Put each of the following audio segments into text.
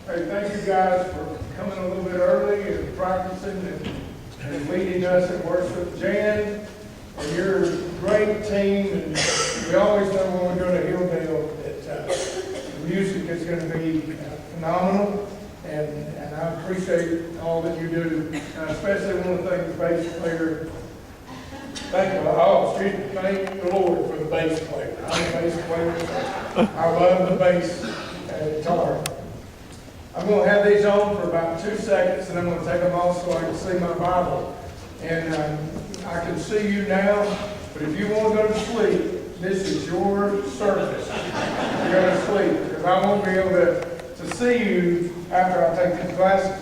Hey, thank you guys for coming a little bit early and practicing and leading us in worship. Jan, and you're a great team, and we always know when we're doing a Hilldale that the music is going to be phenomenal, and I appreciate all that you do, especially one of the things the bass player. Thank the Lord for the bass player. I'm a bass player, so I love the bass guitar. I'm going to have these on for about 2 seconds, and I'm going to take them off so I can see my Bible. And I can see you now, but if you want to go to sleep, this is your service. You're going to sleep, because I won't be able to see you after I take these glasses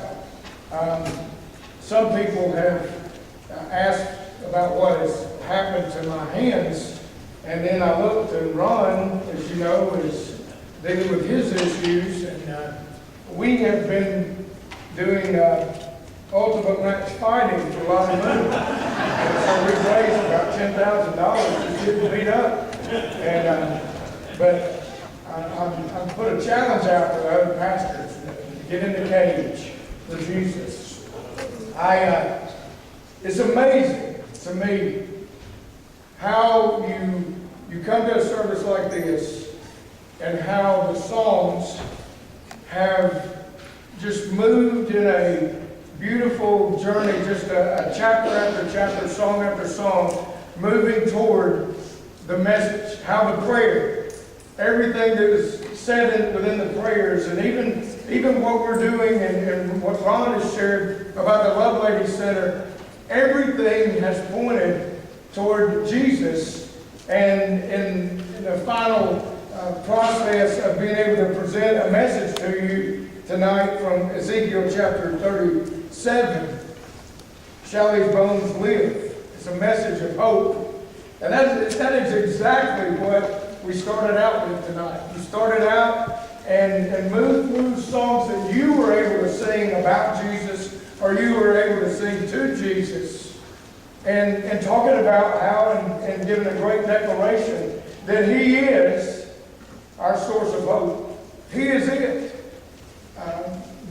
off. Some people have asked about what has happened to my hands, and then I looked, and Ron, as you know, is dealing with his issues, and we have been doing ultimate match fighting for a lot of money. And so we've raised about $10,000 to get beat up. And but I'm put a challenge out to the other pastors to get in the cage for Jesus. It's amazing to me how you come to a service like this and how the songs have just moved in a beautiful journey, just a chapter after chapter, song after song, moving toward the message, how the prayer, everything that is said within the prayers, and even what we're doing and what Ron has shared about the Love Lady Center, everything has pointed toward Jesus, and in the final process of being able to present a message to you tonight from Ezekiel chapter 37, shall these bones live? It's a message of hope. And that is exactly what we started out with tonight. We started out and move through songs that you were able to sing about Jesus, or you were able to sing to Jesus, and talking about how, and giving a great declaration that He is our source of hope. He is it.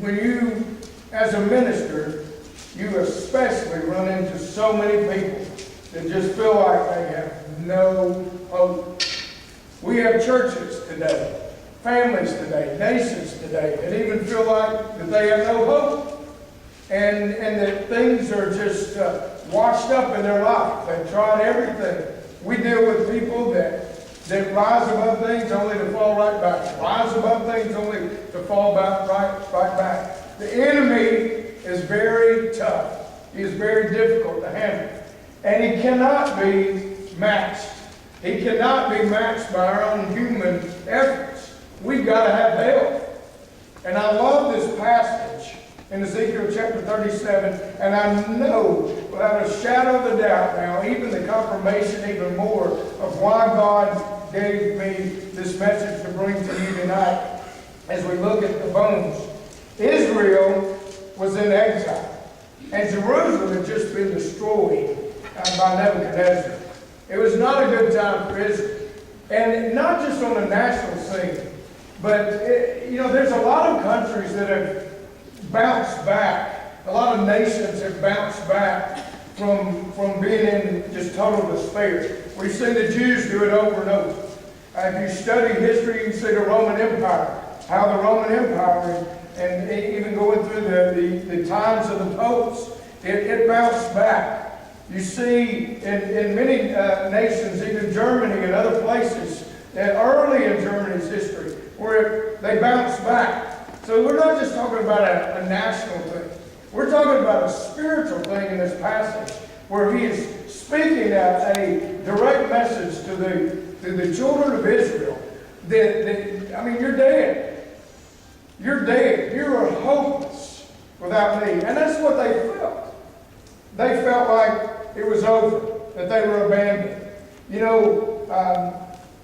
When you, as a minister, you especially run into so many people that just feel like they have no hope. We have churches today, families today, nations today that even feel like that they have no hope, and that things are just washed up in their life. They've tried everything. We deal with people that rise above things only to fall right back. Rise above things only to fall back, right back. The enemy is very tough. He is very difficult to handle. And he cannot be matched. He cannot be matched by our own human efforts. We've got to have help. And I love this passage in Ezekiel chapter 37, and I know without a shadow of a doubt now, even the confirmation even more of why God gave me this message to bring to you tonight as we look at the bones. Israel was in exile, and Jerusalem had just been destroyed by Nebuchadnezzar. It was not a good time for Israel. And not just on the national scene, but there's a lot of countries that have bounced back. A lot of nations have bounced back from being in just total despair. We've seen the Jews do it over and over. If you study history, you can see the Roman Empire, how the Roman Empire, and even going through the times of the popes, it bounced back. You see in many nations, even Germany and other places, and early in Germany's history, where they bounced back. So we're not just talking about a national thing. We're talking about a spiritual thing in this passage, where he is speaking out a direct message to the children of Israel that you're dead. You're dead. You are hopeless without me. And that's what they felt. They felt like it was over, that they were abandoned.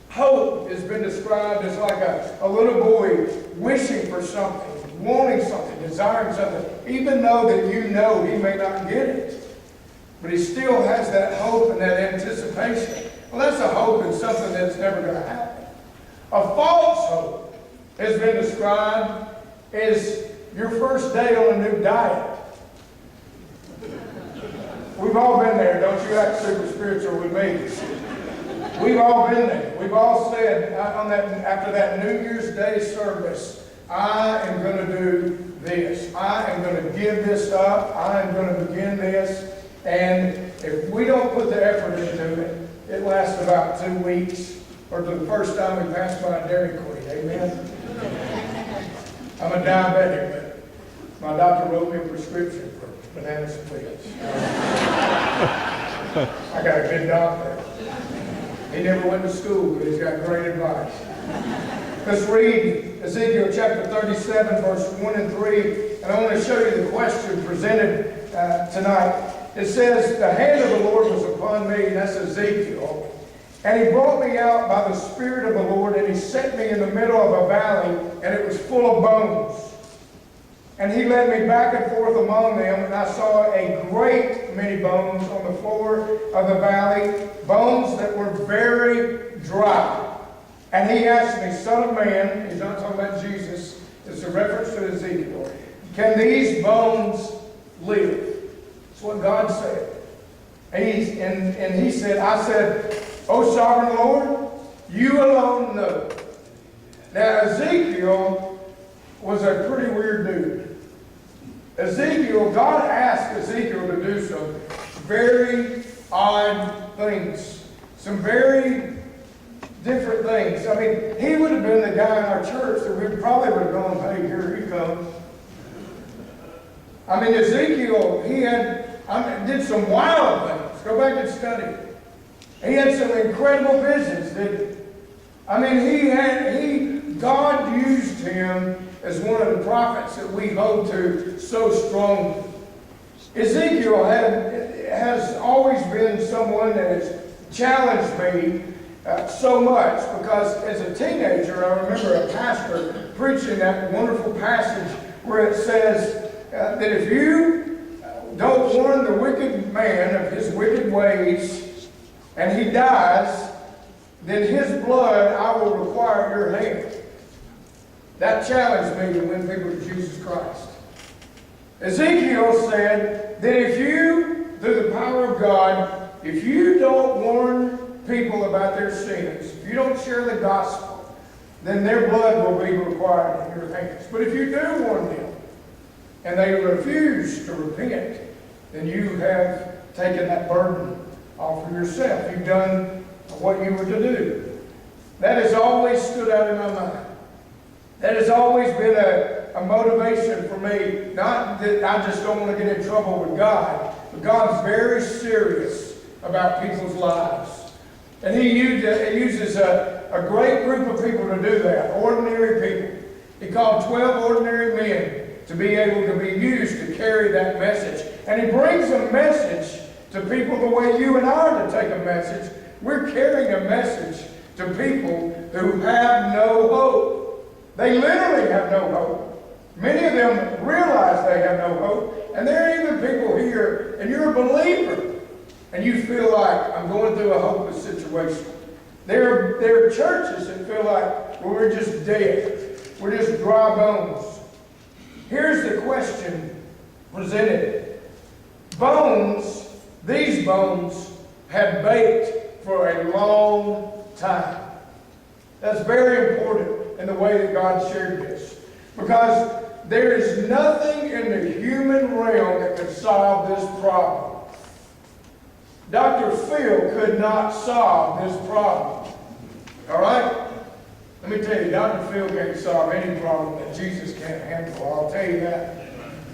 Hope has been described as like a little boy wishing for something, wanting something, desiring something, even though that he may not get it. But he still has that hope and that anticipation. Well, that's a hope in something that's never going to happen. A false hope has been described as your first day on a new diet. We've all been there. Don't you act super spiritual with me. We've all been there. We've all said after that New Year's Day service, I am going to do this. I am going to give this up. I am going to begin this. And if we don't put the effort into it, it lasts about 2 weeks, or to the first time we pass by a Dairy Queen. Amen? I'm a diabetic, but my doctor wrote me a prescription for banana splits. I got a good doctor. He never went to school, but he's got great advice. Let's read Ezekiel chapter 37, verse 1 and 3. And I want to show you the question presented tonight. It says, the hand of the Lord was upon me, and that's Ezekiel. And he brought me out by the Spirit of the Lord, and he set me in the middle of a valley, and it was full of bones. And he led me back and forth among them, and I saw a great many bones on the floor of the valley, bones that were very dry. And he asked me, Son of man, he's not talking about Jesus, it's a reference to Ezekiel, can these bones live? That's what God said. And he said, I said, O sovereign Lord, you alone know. Now Ezekiel was a pretty weird dude. God asked Ezekiel to do some very odd things. Some very different things. He would have been the guy in our church that we probably would have gone, hey, here he comes. Ezekiel, did some wild things. Go back and study. He had some incredible visions, didn't he? God used him as one of the prophets that we hold to so strongly. Ezekiel has always been someone that has challenged me so much, because as a teenager, I remember a pastor preaching that wonderful passage where it says that if you don't warn the wicked man of his wicked ways, and he dies, then his blood I will require at your hand. That challenged me to win people to Jesus Christ. Ezekiel said that if you, through the power of God, if you don't warn people about their sins, if you don't share the gospel, then their blood will be required in your hands. But if you do warn them, and they refuse to repent, then you have taken that burden off of yourself. You've done what you were to do. That has always stood out in my mind. That has always been a motivation for me. Not that I just don't want to get in trouble with God, but God's very serious about people's lives. And He uses a great group of people to do that, ordinary people. He called 12 ordinary men to be able to be used to carry that message. And He brings a message to people the way you and I are to take a message. We're carrying a message to people who have no hope. They literally have no hope. Many of them realize they have no hope. And there are even people here, and you're a believer, and you feel like, I'm going through a hopeless situation. There are churches that feel like, well, we're just dead. We're just dry bones. Here's the question presented. Bones, these bones, have baked for a long time. That's very important in the way that God shared this. Because there is nothing in the human realm that could solve this problem. Dr. Phil could not solve this problem. All right? Let me tell you, Dr. Phil can't solve any problem that Jesus can't handle. I'll tell you that.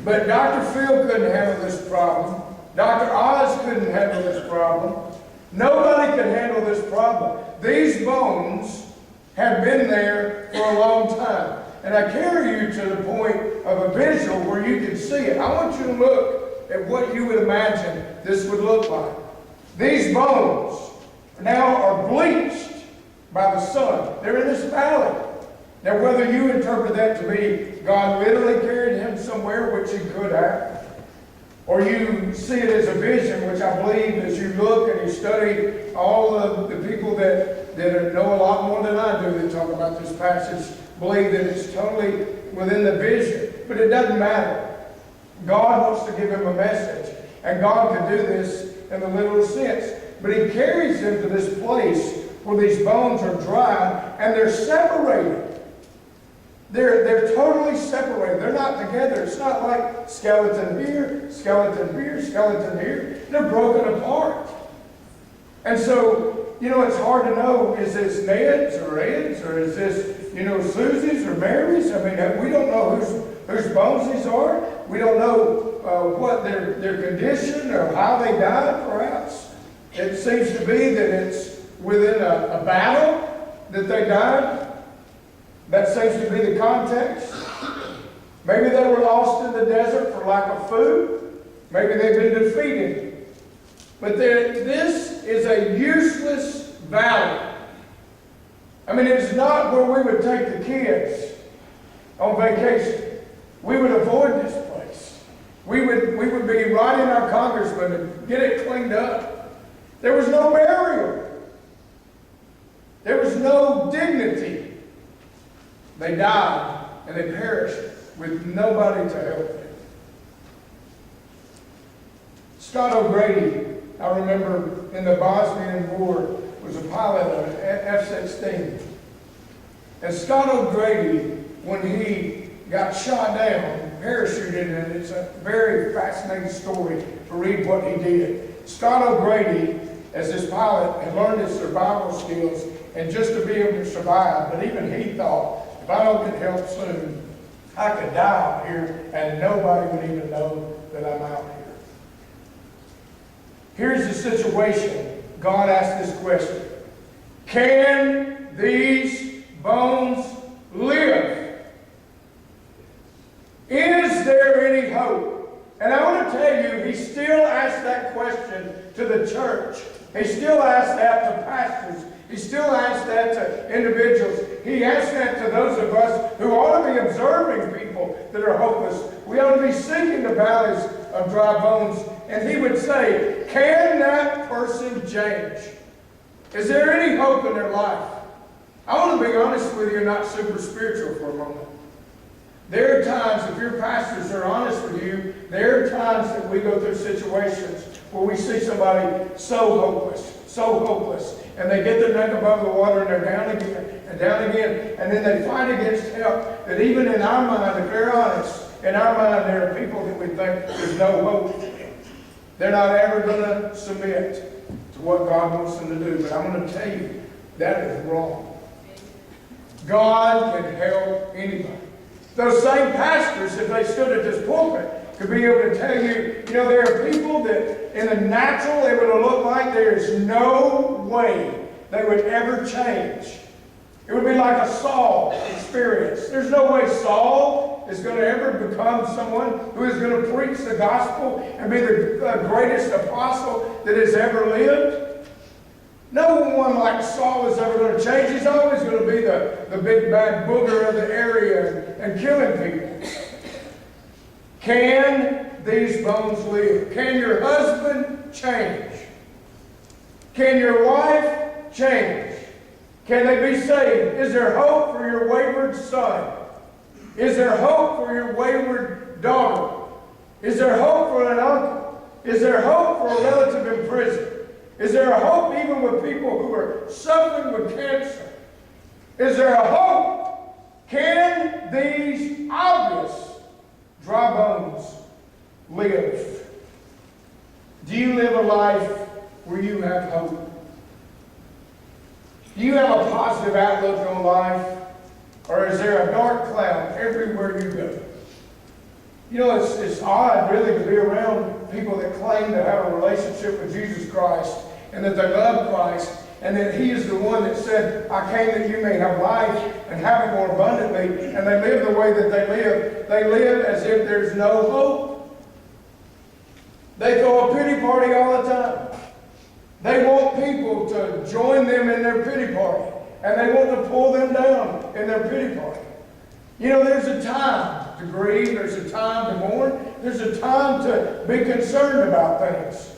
But Dr. Phil couldn't handle this problem. Dr. Oz couldn't handle this problem. Nobody could handle this problem. These bones have been there for a long time. And I carry you to the point of a visual where you can see it. I want you to look at what you would imagine this would look like. These bones now are bleached by the sun. They're in this valley. Now, whether you interpret that to be God literally carried him somewhere, which he could have, or you see it as a vision, which I believe as you look and you study all of the people that know a lot more than I do that talk about this passage, believe that it's totally within the vision. But it doesn't matter. God wants to give him a message. And God can do this in the literal sense. But he carries them to this place where these bones are dry and they're separated. They're totally separated. They're not together. It's not like skeleton here, skeleton here, skeleton here. They're broken apart. And so, it's hard to know, is this Ned's or Ed's or is this, Susie's or Mary's? I mean, we don't know whose bones these are. We don't know what their condition or how they died, perhaps. It seems to be that it's within a battle that they died. That seems to be the context. Maybe they were lost in the desert for lack of food. Maybe they've been defeated. But this is a useless valley. I mean, it's not where we would take the kids on vacation. We would avoid this place. We would be writing our congressman and get it cleaned up. There was no burial. There was no dignity. They died and they perished with nobody to help them. Scott O'Grady, I remember in the Bosnian War, was a pilot of an F-16. And Scott O'Grady, when he got shot down, parachuted, and it's a very fascinating story to read what he did. Scott O'Grady, as this pilot, had learned his survival skills and just to be able to survive. But even he thought, if I don't get help soon, I could die out here and nobody would even know that I'm out here. Here's the situation. God asked this question. Can these bones live? Is there any hope? And I want to tell you, he still asked that question to the church. He still asked that to pastors. He still asks that to individuals. He asks that to those of us who ought to be observing people that are hopeless. We ought to be seeking the valleys of dry bones. And he would say, can that person change? Is there any hope in their life? I want to be honest with you, not super spiritual for a moment. There are times, if your pastors are honest with you, there are times that we go through situations where we see somebody so hopeless, and they get their neck above the water and they're down again, and then they fight against help. That even in our mind, if they're honest, in our mind there are people that we think there's no hope. They're not ever going to submit to what God wants them to do. But I'm going to tell you, that is wrong. God can help anybody. Those same pastors, if they stood at this pulpit, could be able to tell you, there are people that in the natural it would look like there is no way they would ever change. It would be like a Saul experience. There's no way Saul is going to ever become someone who is going to preach the gospel and be the greatest apostle that has ever lived. No one like Saul is ever going to change. He's always going to be the big bad booger of the area and killing people. Can these bones live? Can your husband change? Can your wife change? Can they be saved? Is there hope for your wayward son? Is there hope for your wayward daughter? Is there hope for an uncle? Is there hope for a relative in prison? Is there a hope even with people who are suffering with cancer? Is there a hope? Can these obvious dry bones live? Do you live a life where you have hope? Do you have a positive outlook on life? Or is there a dark cloud everywhere you go? It's odd really to be around people that claim to have a relationship with Jesus Christ and that they love Christ and that He is the one that said, I came that you may have life and have it more abundantly, and they live the way that they live. They live as if there's no hope. They throw a pity party all the time. They want people to join them in their pity party, and they want to pull them down in their pity party. There's a time to grieve, there's a time to mourn, there's a time to be concerned about things.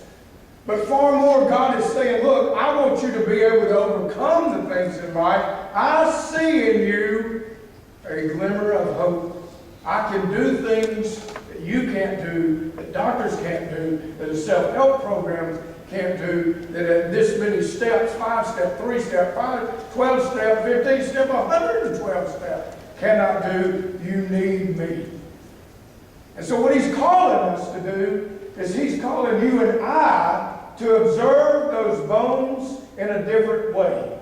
But far more, God is saying, look, I want you to be able to overcome the things in life. I see in you a glimmer of hope. I can do things that you can't do, that doctors can't do, that a self-help program can't do, that at this many steps, 5-step, 3-step, 12-step, 15-step, 112-step, cannot do. You need me. And so what He's calling us to do is He's calling you and I to observe those bones in a different way.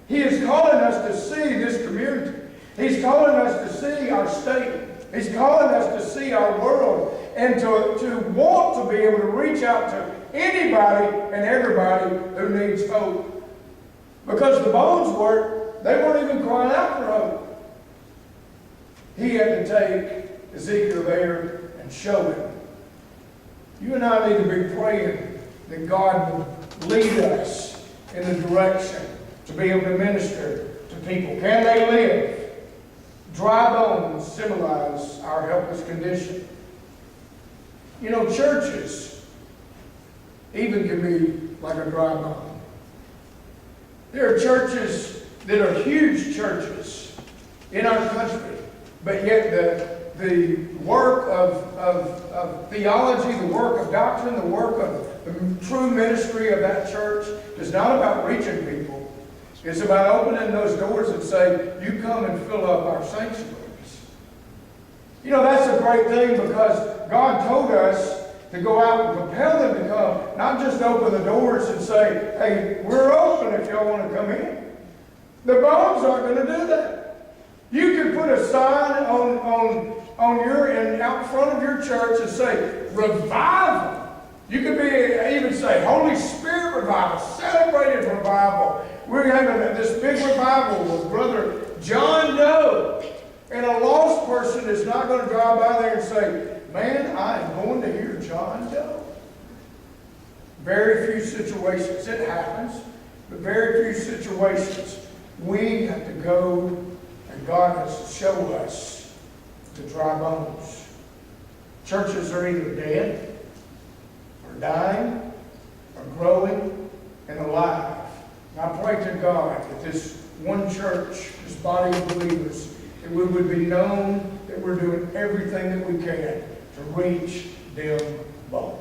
He is calling us to see this community. He's calling us to see our state. He's calling us to see our world and to want to be able to reach out to anybody and everybody who needs hope. Because the bones they weren't even crying out for hope. He had to take Ezekiel there and show him. You and I need to be praying that God would lead us in the direction to be able to minister to people. Can they live? Dry bones symbolize our helpless condition. Churches even can be like a dry bone. There are churches that are huge churches in our country, but yet the work of theology, the work of doctrine, the work of the true ministry of that church is not about reaching people. It's about opening those doors and say, you come and fill up our sanctuaries. That's a great thing because God told us to go out and compel them to come, not just open the doors and say, hey, we're open if y'all want to come in. The bones aren't going to do that. You can put a sign out front of your church and say, revival. You could even say, Holy Spirit revival, celebrated revival. We're having this big revival with Brother John Doe. And a lost person is not going to drive by there and say, man, I am going to hear John Doe. Very few situations. It happens. but very few situations. We have to go, and God has to show us the dry bones. Churches are either dead, or dying, or growing, and alive. And I pray to God that this one church, this body of believers, that we would be known that we're doing everything that we can to reach them bones.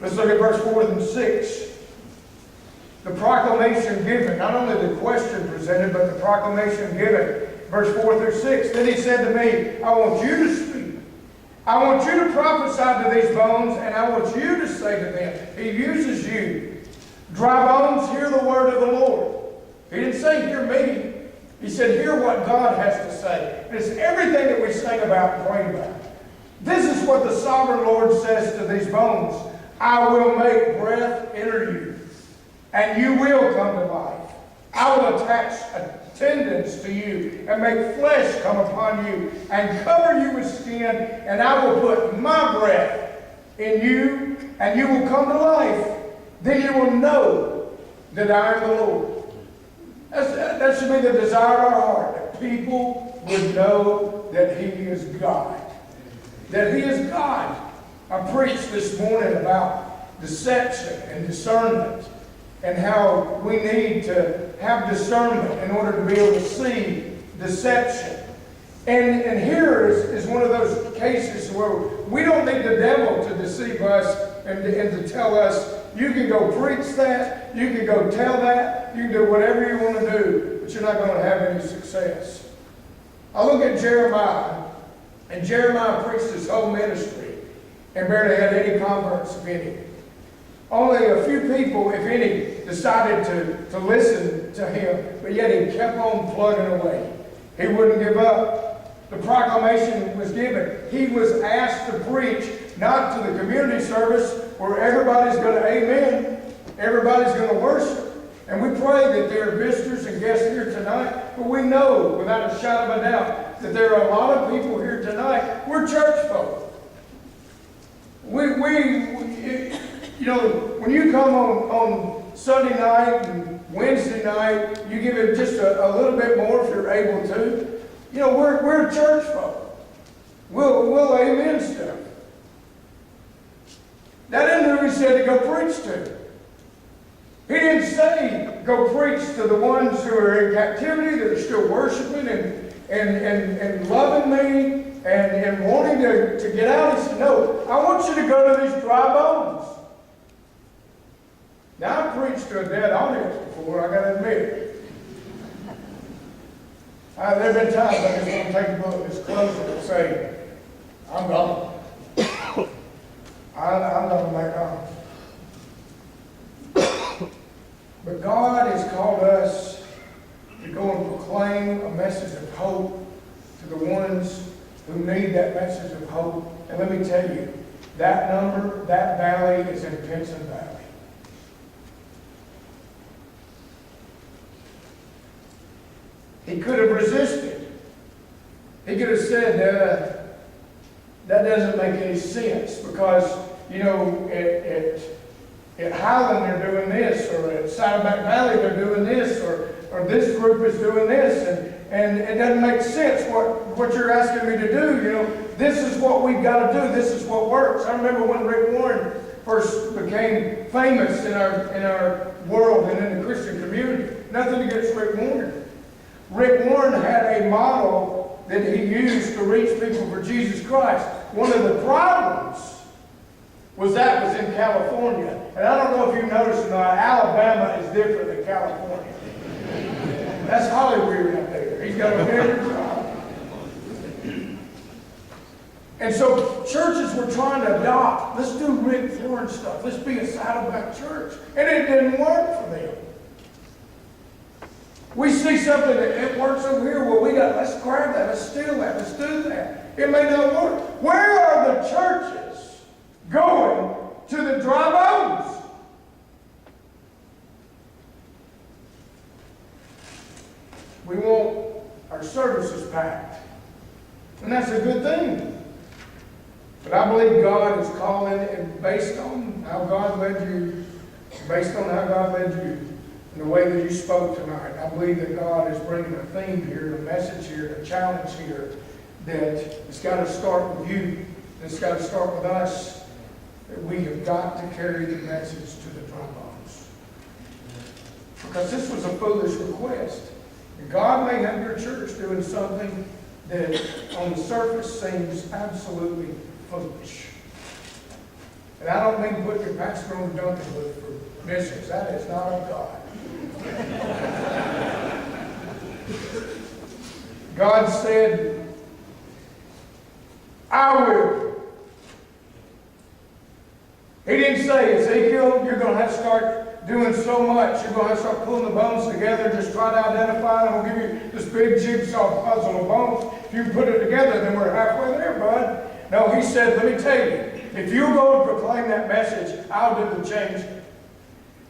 Let's look at verse 4 and 6. The proclamation given, not only the question presented, but the proclamation given. Verse 4 through 6. Then he said to me, I want you to speak. I want you to prophesy to these bones, and I want you to say to them. He uses you. Dry bones, hear the word of the Lord. He didn't say, hear me. He said, hear what God has to say. And it's everything that we sing about and pray about. This is what the sovereign Lord says to these bones. I will make breath enter you, and you will come to life. I will attach tendons to you, and make flesh come upon you, and cover you with skin, and I will put my breath in you, and you will come to life. Then you will know that I am the Lord. That should be the desire of our heart, that people would know that He is God. That He is God. I preached this morning about deception and discernment, and how we need to have discernment in order to be able to see deception. And here is one of those cases where we don't need the devil to deceive us and to tell us, you can go preach that, you can go tell that, you can do whatever you want to do, but you're not going to have any success. I look at Jeremiah, and Jeremiah preached his whole ministry and barely had any converts, if any. Only a few people, if any, decided to listen to him, but yet he kept on plugging away. He wouldn't give up. The proclamation was given. He was asked to preach, not to the community service where everybody's going to amen, everybody's going to worship. And we pray that there are visitors and guests here tonight, but we know without a shadow of a doubt that there are a lot of people here tonight. We're church folk. You know, when you come on Sunday night and Wednesday night, you give it just a little bit more if you're able to. You know, we're church folk. We'll amen stuff. That isn't who He said to go preach to. He didn't say go preach to the ones who are in captivity, that are still worshiping and loving me and wanting to get out. He said, no, I want you to go to these dry bones. Now, I preached to a dead audience before, I got to admit. There have been times I just want to take a book, just close it and say, I'm gone. I'm going to make on. But God has called us to go and proclaim a message of hope to the ones who need that message of hope. And let me tell you, that number, that valley is in Pinson Valley. He could have resisted. He could have said, that doesn't make any sense because, you know, at Highland they're doing this, or at Saddleback Valley they're doing this, or this group is doing this, and it doesn't make sense what you're asking me to do. You know, this is what we've got to do. This is what works. I remember when Rick Warren first became famous in our world and in the Christian community. Nothing against Rick Warren. Rick Warren had a model that he used to reach people for Jesus Christ. One of the problems was in California. And I don't know if you noticed or not, Alabama is different than California. That's Hollywood out there. He's got a very problem. And so churches were trying to adopt, let's do Rick Warren stuff. Let's be a Saddleback church. And it didn't work for them. We see something that works over here. Well, let's grab that, let's steal that, let's do that. It may not work. Where are the churches going to the dry bones? We want our services packed. And that's a good thing. But I believe God is calling, and based on how God led you based on how God led you and the way that you spoke tonight, I believe that God is bringing a theme here, a message here, a challenge here, that it's got to start with you. It's got to start with us. That we have got to carry the message to the dry bones. Because this was a foolish request. And God may have your church doing something that on the surface seems absolutely foolish. And I don't mean to put your pastor on the donkey book for missions. That is not of God. God said, I will. He didn't say, Ezekiel, you're going to have to start doing so much. You're going to have to start pulling the bones together. Just try to identify them. I'll give you this big jigsaw puzzle of bones. If you put it together, then we're halfway there, bud. No, he said, let me tell you, if you go and proclaim that message, I'll do the change.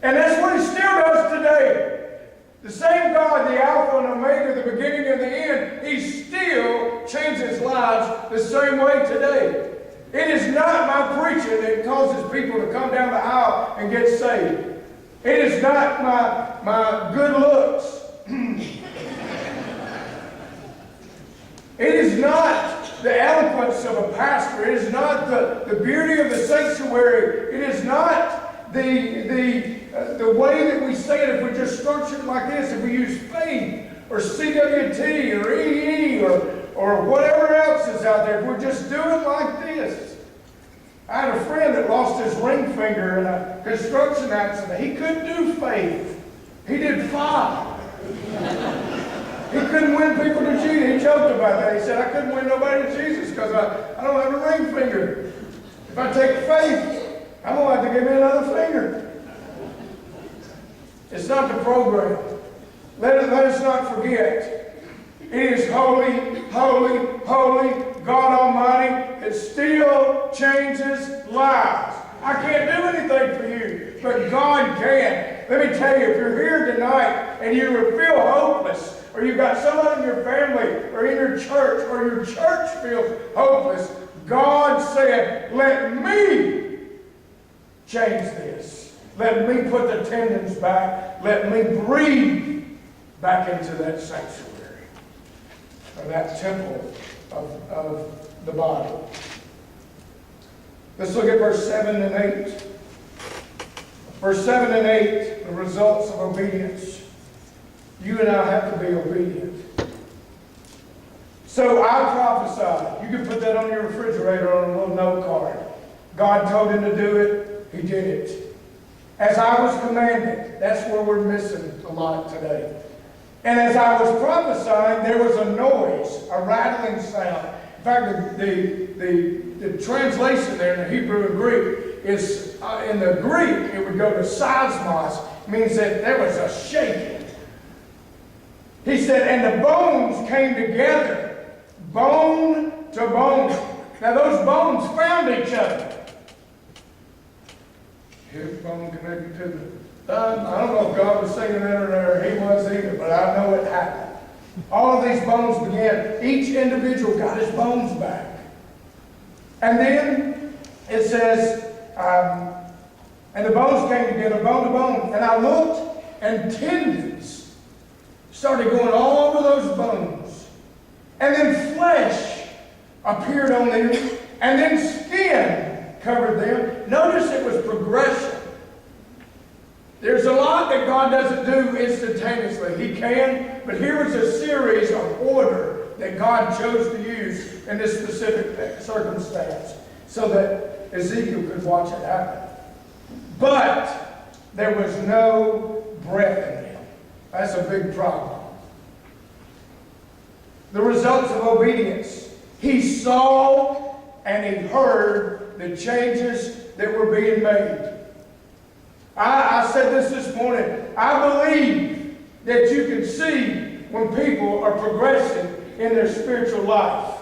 And that's what he still does today. The same God, the Alpha and Omega, the beginning and the end, he still changes lives the same way today. It is not my preaching that causes people to come down the aisle and get saved. It is not my good looks. It is not the eloquence of a pastor. It is not the beauty of the sanctuary. It is not the way that we say it. If we just structure it like this, if we use faith or CWT or EE or whatever else is out there, if we just do it like this. I had a friend that lost his ring finger in a construction accident. He couldn't do faith. He did 5. He couldn't win people to Jesus. He joked about that. He said, I couldn't win nobody to Jesus because I don't have a ring finger. If I take faith, I'm going to have to give me another finger. It's not the program. Let us not forget. It is holy, holy, holy, God Almighty that still changes lives. I can't do anything for you, but God can. Let me tell you, if you're here tonight and you feel hopeless, or you've got someone in your family, or in your church, or your church feels hopeless, God said, let me change this. Let me put the tendons back. Let me breathe back into that sanctuary, or that temple of the body. Let's look at verse 7 and 8. Verse 7 and 8, the results of obedience. You and I have to be obedient. So I prophesied. You can put that on your refrigerator on a little note card. God told him to do it. He did it. As I was commanded. That's where we're missing a lot today. And as I was prophesying, there was a noise, a rattling sound. In fact, the translation there in the Hebrew and Greek is, in the Greek, it would go to seismos. It means that there was a shaking. He said, and the bones came together, bone to bone. Now those bones found each other. Hip bone connected to the thumb. I don't know if God was singing that or he was either, but I know it happened. All of these bones began. Each individual got his bones back. And then it says, and the bones came together, bone to bone. And I looked, and tendons started going all over those bones. And then flesh appeared on them. And then skin covered them. Notice it was progression. There's a lot that God doesn't do instantaneously. He can, but here was a series of order that God chose to use in this specific circumstance so that Ezekiel could watch it happen. But there was no breath in them. That's a big problem. The results of obedience. He saw and he heard the changes that were being made. I said this morning. I believe that you can see when people are progressing in their spiritual life.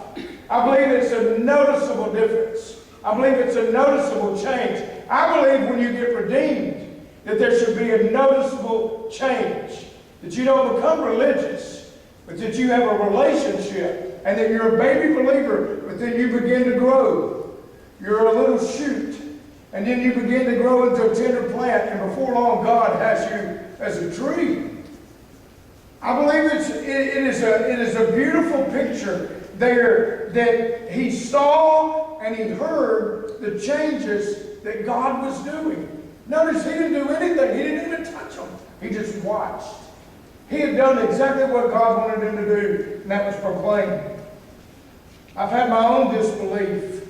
I believe it's a noticeable difference. I believe it's a noticeable change. I believe when you get redeemed that there should be a noticeable change. That you don't become religious, but that you have a relationship and that you're a baby believer, but then you begin to grow. You're a little shoot. And then you begin to grow into a tender plant, and before long, God has you as a tree. I believe it is a beautiful picture there that he saw and he heard the changes that God was doing. Notice he didn't do anything. He didn't even touch them. He just watched. He had done exactly what God wanted him to do, and that was proclaim. I've had my own disbelief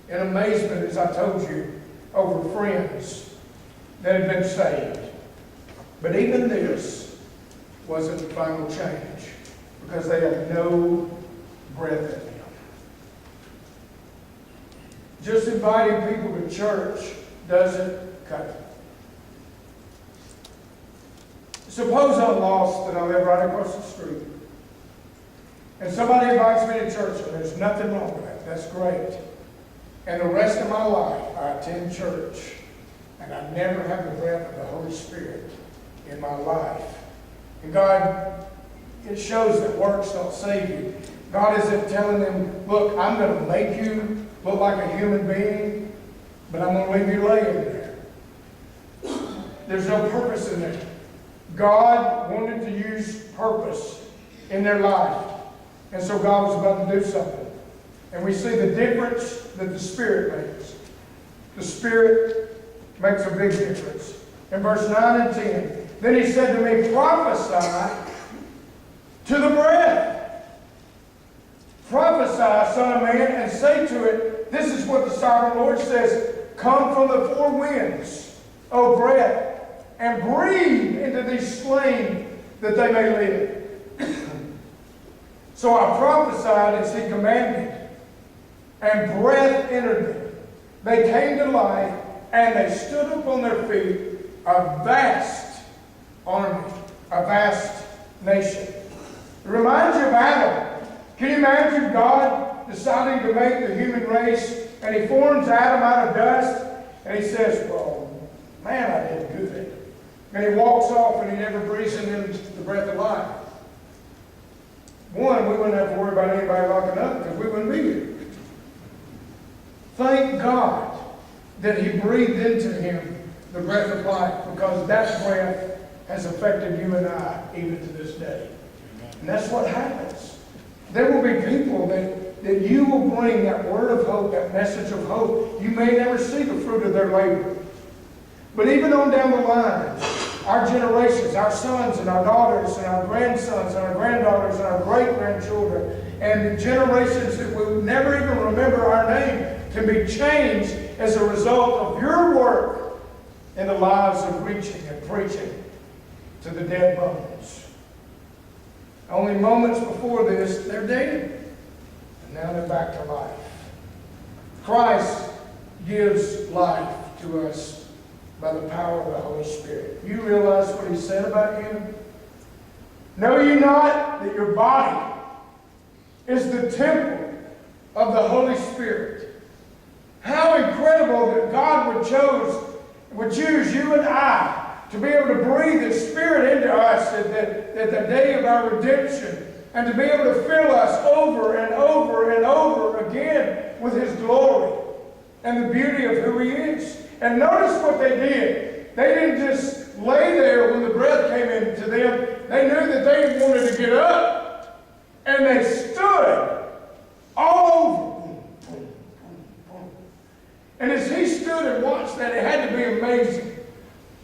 and amazement, as I told you, over friends that had been saved. But even this wasn't the final change, because they had no breath in them. Just inviting people to church doesn't cut it. Suppose I'm lost and I live right across the street, and somebody invites me to church, and there's nothing wrong with that. That's great. And the rest of my life, I attend church, and I never have the breath of the Holy Spirit in my life. And God, it shows that works don't save you. God isn't telling them, look, I'm going to make you look like a human being, but I'm going to leave you laying there. There's no purpose in there. God wanted to use purpose in their life. And so God was about to do something. And we see the difference that the Spirit makes. The Spirit makes a big difference. In verse 9 and 10, then he said to me, prophesy to the breath. Prophesy, son of man, and say to it, this is what the sovereign Lord says, come from the four winds, O breath, and breathe into these slain that they may live. So I prophesied as he commanded, and breath entered them. They came to life, and they stood up on their feet, a vast army, a vast nation. It reminds you of Adam. Can you imagine God deciding to make the human race, and he forms Adam out of dust, and he says, well, man, I did good. And he walks off, and he never breathes in him the breath of life. One, we wouldn't have to worry about anybody locking up, because we wouldn't be here. Thank God that he breathed into him the breath of life, because that breath has affected you and I even to this day. And that's what happens. There will be people that you will bring that word of hope, that message of hope. You may never see the fruit of their labor. But even on down the line, our generations, our sons and our daughters and our grandsons and our granddaughters and our great-grandchildren and the generations that will never even remember our name can be changed as a result of your work in the lives of reaching and preaching to the dead bones. Only moments before this, they're dead. And now they're back to life. Christ gives life to us by the power of the Holy Spirit. You realize what he said about you? Know you not that your body is the temple of the Holy Spirit? How incredible that God would choose you and I to be able to breathe His Spirit into us at the day of our redemption, and to be able to fill us over and over and over again with His glory and the beauty of who He is. And notice what they did. They didn't just lay there when the breath came into them. They knew that they wanted to get up. And they stood all over. Boom, boom, boom, boom. And as he stood and watched that, it had to be amazing.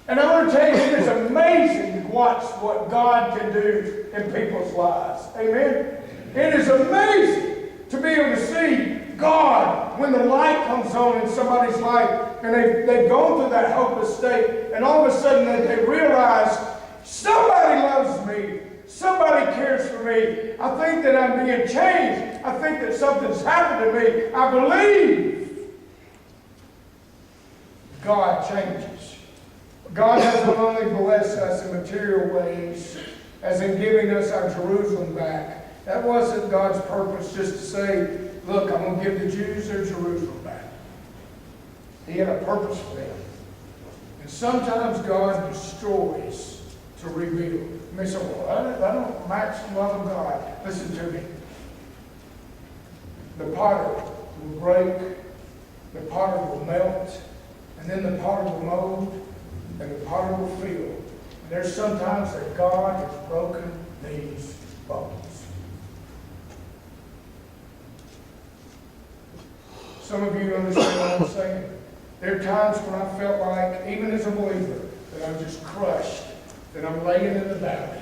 And I want to tell you, it is amazing to watch what God can do in people's lives. Amen? It is amazing to be able to see God, when the light comes on in somebody's life, and they've gone through that hopeless state, and all of a sudden they realize, somebody loves me, somebody cares for me, I think that I'm being changed, I think that something's happened to me, I believe. God changes. God has not only blessed us in material ways, as in giving us our Jerusalem back. That wasn't God's purpose, just to say, look, I'm going to give the Jews their Jerusalem back. He had a purpose for them. And sometimes God destroys to rebuild. You may say, well, I don't match the love of God. Listen to me. The potter will break, the potter will melt, and then the potable mold, and the potable field. And there's sometimes that God has broken these bones. Some of you understand what I'm saying. There are times when I felt like, even as a believer, that I'm just crushed, that I'm laying in the valley.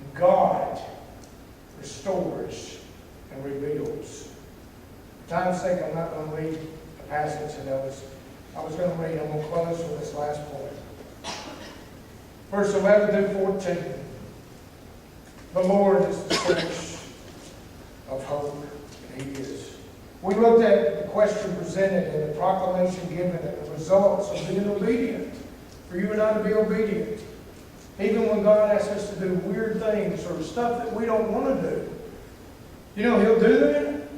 And God restores and rebuilds. Times think I'm not going to read a passage that I was going to read. I'm going to close with this last point. Verse 11 through 14. The Lord is the source of hope, and He is. We looked at the question presented and the proclamation given and the results of being obedient. For you and I to be obedient. Even when God asks us to do weird things or stuff that we don't want to do. You know He'll do that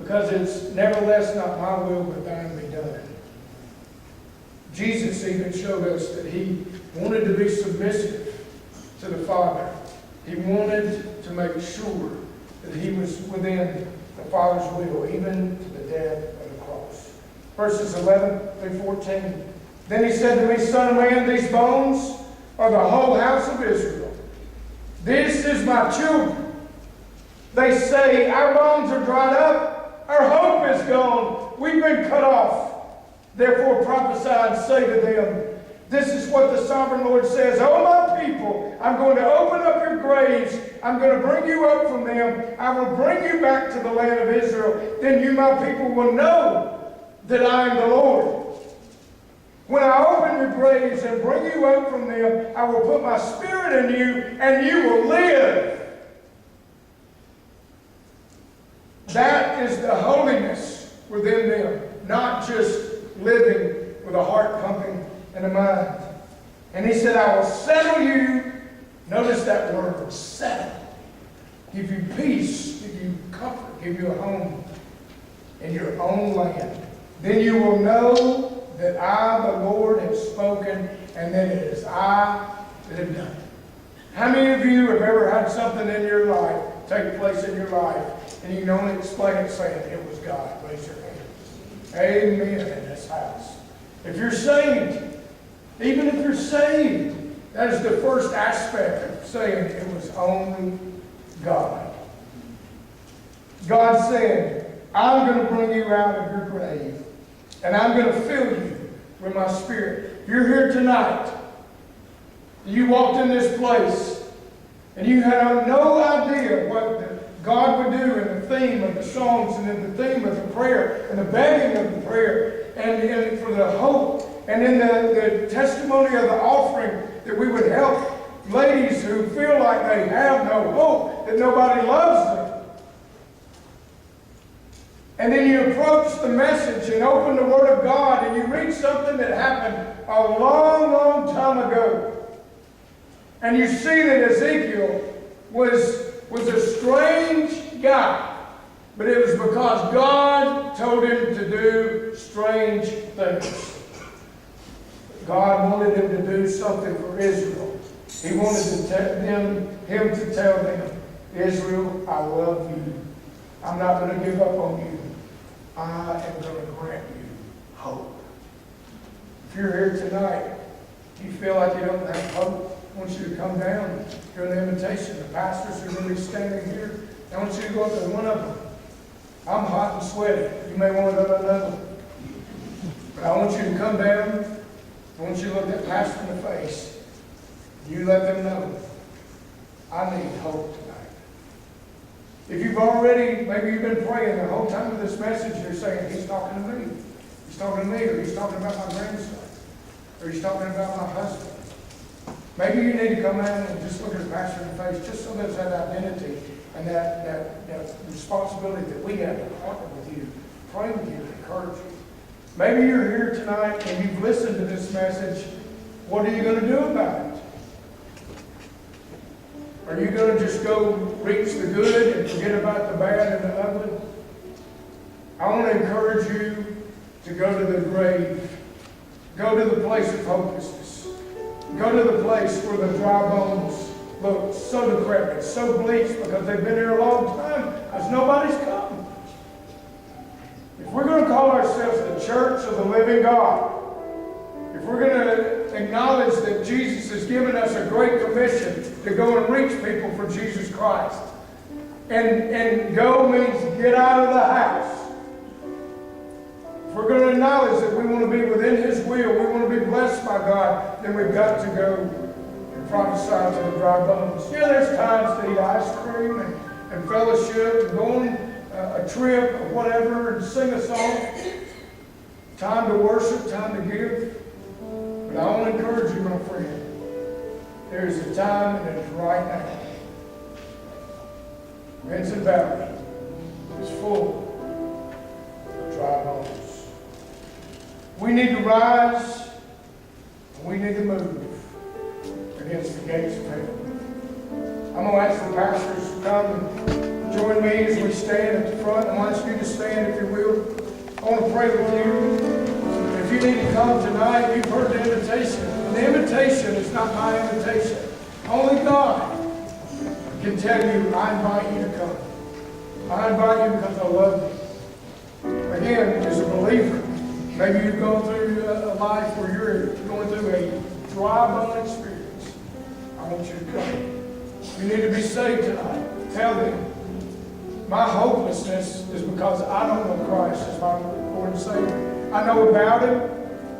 because it's nevertheless not my will but thine be done. Jesus even showed us that He wanted to be submissive to the Father. He wanted to make sure that He was within the Father's will, even to the death of the cross. Verses 11 through 14. Then He said to me, Son of man, these bones are the whole house of Israel. This is my children. They say, our bones are dried up. Our hope is gone. We've been cut off. Therefore prophesy and say to them, this is what the sovereign Lord says. O my people, I'm going to open up your graves. I'm going to bring you up from them. I will bring you back to the land of Israel. Then you, my people, will know that I am the Lord. When I open your graves and bring you up from them, I will put my spirit in you, and you will live. That is the holiness within them, not just living with a heart pumping and a mind. And He said, I will settle you. Notice that word, settle. Give you peace, give you comfort, give you a home in your own land. Then you will know that I, the Lord, have spoken, and that it is I that have done it. How many of you have ever had something in your life take place in your life, and you can only explain it saying it was God? Raise your hand. Amen in this house. If you're saved, even if you're saved, that is the first aspect of saying it was only God. God said, I'm going to bring you out of your grave, and I'm going to fill you with my Spirit. You're here tonight. You walked in this place, and you had no idea what God would do in the theme of the songs and in the theme of the prayer and the begging of the prayer and for the hope and in the testimony of the offering that we would help ladies who feel like they have no hope, that nobody loves them. And then you approach the message and open the Word of God and you read something that happened a long, long time ago. And you see that Ezekiel was a strange guy. But it was because God told him to do strange things. God wanted him to do something for Israel. He wanted him to tell them, Israel, I love you. I'm not going to give up on you. I am going to grant you hope. If you're here tonight, you feel like you don't have hope, I want you to come down during the invitation. The pastors are going to be standing here. I want you to go up to one of them. I'm hot and sweaty. You may want to go to another one. But I want you to come down. I want you to look that pastor in the face. You let them know, I need hope tonight. If you've already, maybe you've been praying the whole time of this message, you're saying, he's talking to me. He's talking to me, or he's talking about my grandson, or he's talking about my husband. Maybe you need to come in and just look at the pastor in the face, just so there's that identity and that responsibility that we have to partner with you, pray with you, and encourage you. Maybe you're here tonight and you've listened to this message. What are you going to do about it? Are you going to just go reach the good and forget about the bad and the ugly? I want to encourage you to go to the grave. Go to the place of hopelessness. Go to the place where the dry bones look so decrepit, so bleached because they've been here a long time because nobody's come. If we're going to call church of the living God, if we're going to acknowledge that Jesus has given us a great commission to go and reach people for Jesus Christ, and go means get out of the house. If we're going to acknowledge that we want to be within His will, we want to be blessed by God, then we've got to go and prophesy to the dry bones. Yeah, there's times to eat ice cream and fellowship and go on a trip or whatever and sing a song. Time to worship, time to give. But I want to encourage you, my friend, there is a time, and it's right now. Benson Valley is full of dry bones. We need to rise, and we need to move against the gates of heaven. I'm going to ask the pastors to come and join me as we stand at the front. I want you to stand, if you will. I want to pray with you. If you need to come tonight, you've heard the invitation. And the invitation is not my invitation. Only God can tell you, I invite you to come. I invite you because I love you. Again, as a believer, maybe you've gone through a life where you're going through a dry bone experience. I want you to come. You need to be saved tonight. Tell them, my hopelessness is because I don't know Christ as my Lord and Savior. I know about Him,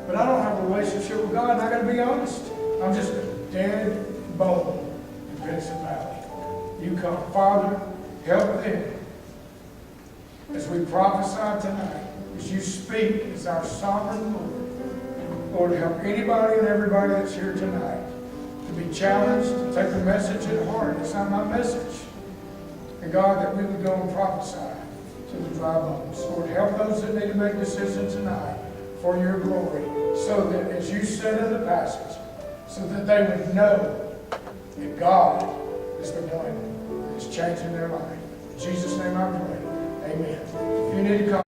but I don't have a relationship with God, and I got to be honest. I'm just a dead bone in Benson Valley. You come. Father, help them as we prophesy tonight, as you speak as our sovereign Lord. Lord, help anybody and everybody that's here tonight to be challenged, to take the message at heart. It's not my message. And God, that we would go and prophesy to the dry bones. Lord, help those that need to make decisions tonight for your glory, so that, as you said in the passage, so that they would know that God is the one that is changing their life. In Jesus' name I pray. Amen. If you need to come.